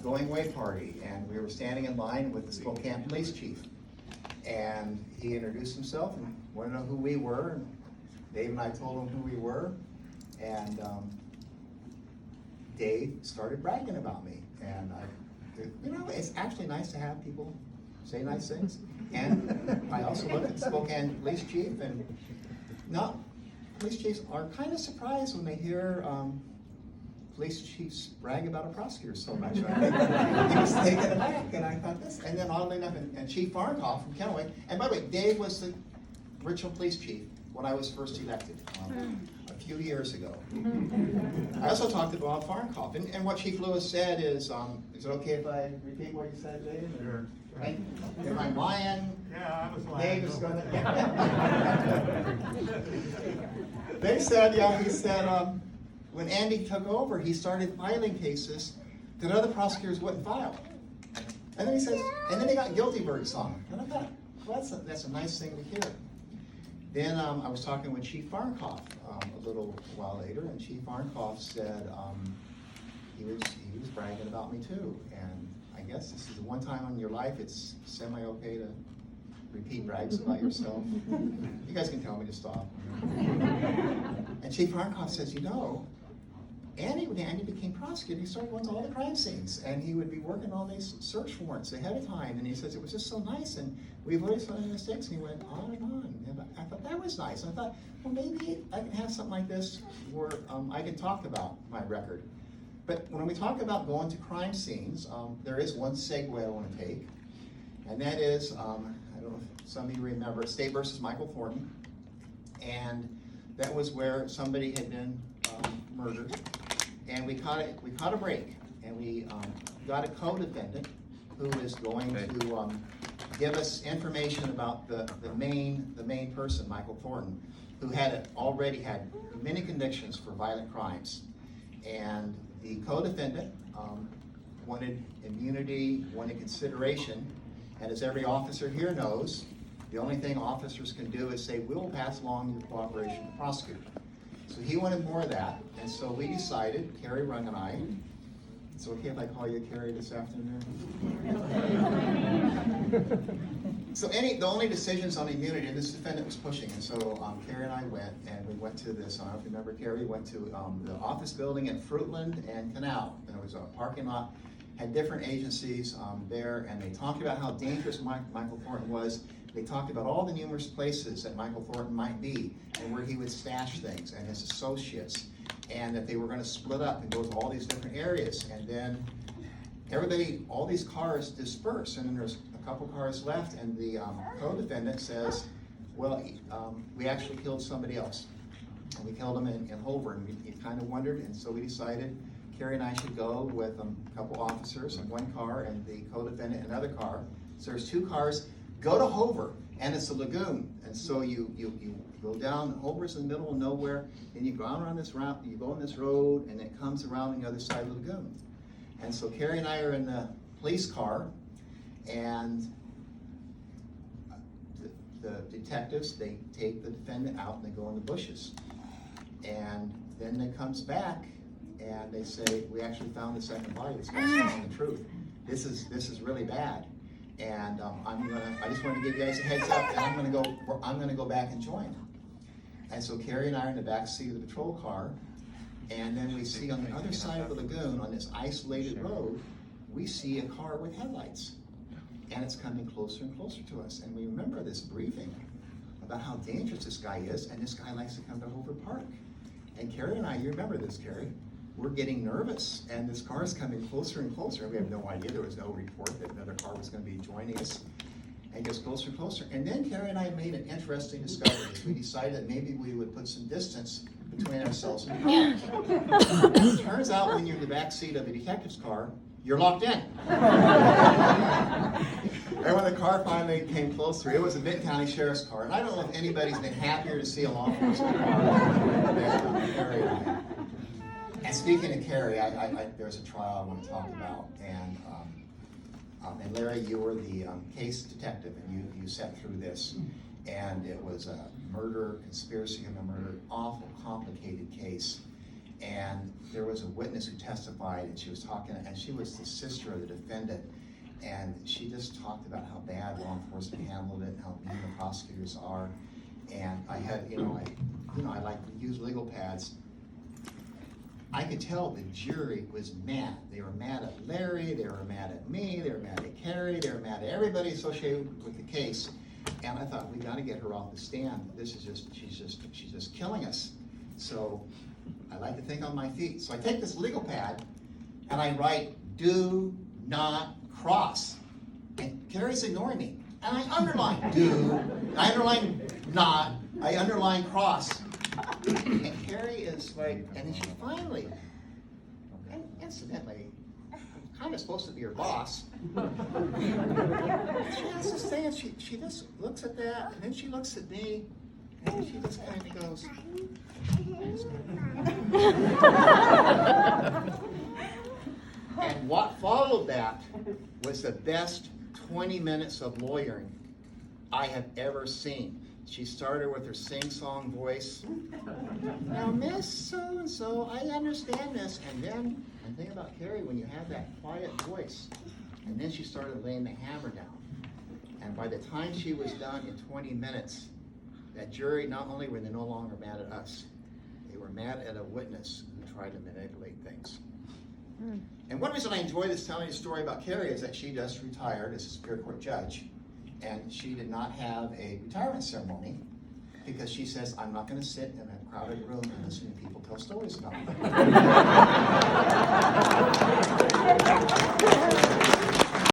going away party, and we were standing in line with the Spokane police chief. And he introduced himself and wanted to know who we were. And Dave and I told him who we were, and Dave started bragging about me. And it's actually nice to have people say nice things. And I also looked at the Spokane police chief, and police chiefs are kind of surprised when they hear police chiefs brag about a prosecutor so much. Right? He was taken aback, and I thought this. And then oddly enough, and Chief Farnkoff from Kennewick, and by the way, Dave was the Richland police chief when I was first elected a few years ago. I also talked to Bob Farnkoff, and what Chief Lewis said is it okay if I repeat what you said, Dave? Sure. Right? If I'm lying, Yeah, I was lying. Dave is going to. They said, he said, when Andy took over, he started filing cases that other prosecutors wouldn't file. And then he says, and then he got guilty verdicts on them. And I thought, well, that's a nice thing to hear. Then I was talking with Chief Farnkoff a little while later, and Chief Farnkoff said he was bragging about me too. And I guess this is the one time in your life it's semi-okay to repeat brags about yourself. You guys can tell me to stop. And Chief Farnkoff says, when Andy became prosecutor, he started going to all the crime scenes, and he would be working all these search warrants ahead of time, and he says it was just so nice, and we avoided so many mistakes, and he went on and on. And I thought that was nice. And I thought, well, maybe I can have something like this where I can talk about my record. But when we talk about going to crime scenes, there is one segue I want to take, and that is, I don't know if some of you remember, State versus Michael Thornton, and that was where somebody had been murdered, and we caught a break, and we got a co-defendant who is going to give us information about the main person, Michael Thornton, who already had many convictions for violent crimes, and the co-defendant wanted immunity, wanted consideration, and as every officer here knows, the only thing officers can do is say, we will pass along your cooperation to the prosecutor. So he wanted more of that, and so we decided, Carrie Rung and I, it's okay if I call you Carrie this afternoon? So the only decisions on immunity, this defendant was pushing, and so Carrie and I went, and we went to this, I don't know if you remember, Carrie, we went to the office building at Fruitland and Canal. There was a parking lot, had different agencies there, and they talked about how dangerous Michael Thornton was. They talked about all the numerous places that Michael Thornton might be, and where he would stash things, and his associates, and that they were going to split up and go to all these different areas. And then all these cars disperse, and then there's a couple cars left, and the co-defendant says, well, we actually killed somebody else, and we killed him in Holborn. And we kind of wondered, and so we decided Carrie and I should go with a couple officers in one car, and the co-defendant in another car. So there's two cars. Go to Hover, and it's a lagoon, and so you go down. Hover's in the middle of nowhere, and you go out around this route. You go on this road, and it comes around on the other side of the lagoon. And so Carrie and I are in the police car, and the detectives, they take the defendant out and they go in the bushes, and then it comes back, and they say, we actually found the second body. This guy's telling the truth. This is really bad. And I just wanted to give you guys a heads up that I'm gonna go back and join. And so Carrie and I are in the back seat of the patrol car, and then we see on the other side of the lagoon, on this isolated road, we see a car with headlights, and it's coming closer and closer to us. And we remember this briefing about how dangerous this guy is, and this guy likes to come to Hover Park. And Carrie and I, you remember this, Carrie? We're getting nervous, and this car is coming closer and closer. We have no idea, there was no report that another car was going to be joining us. And it gets closer and closer. And then Carrie and I made an interesting discovery. We decided that maybe we would put some distance between ourselves and the car. It turns out when you're in the back seat of the detective's car, you're locked in. And when the car finally came closer, it was a Benton County Sheriff's car. And I don't know if anybody's been happier to see a law enforcement car than Carrie and I. And speaking of Carrie, there's a trial I want to talk about, and Larry, you were the case detective, and you sat through this, and it was a murder, conspiracy of a murder, awful, complicated case, And there was a witness who testified, and she was talking, and she was the sister of the defendant, and she just talked about how bad law enforcement handled it, how mean the prosecutors are. And I had, I like to use legal pads. I could tell the jury was mad. They were mad at Larry, they were mad at me, they were mad at Carrie, they were mad at everybody associated with the case. And I thought, we gotta get her off the stand. This is she's just killing us. So I like to think on my feet. So I take this legal pad and I write, "Do not cross." And Carrie's ignoring me. And I underline "do," I underline "not," I underline "cross." And Carrie is like, and then she finally, and incidentally, I'm kind of supposed to be her boss. She has this thing, and she just looks at that, and then she looks at me, and then she just kind of goes. And what followed that was the best 20 minutes of lawyering I have ever seen. She started with her sing-song voice. "Now, Miss So-and-so, I understand this." And then, one thing about Carrie, when you have that quiet voice, and then she started laying the hammer down. And by the time she was done in 20 minutes, that jury, not only were they no longer mad at us, they were mad at a witness who tried to manipulate things. And one reason I enjoy telling the story about Carrie is that she just retired as a Superior Court judge. And she did not have a retirement ceremony because she says, "I'm not going to sit in a crowded room and listen to people tell stories about me."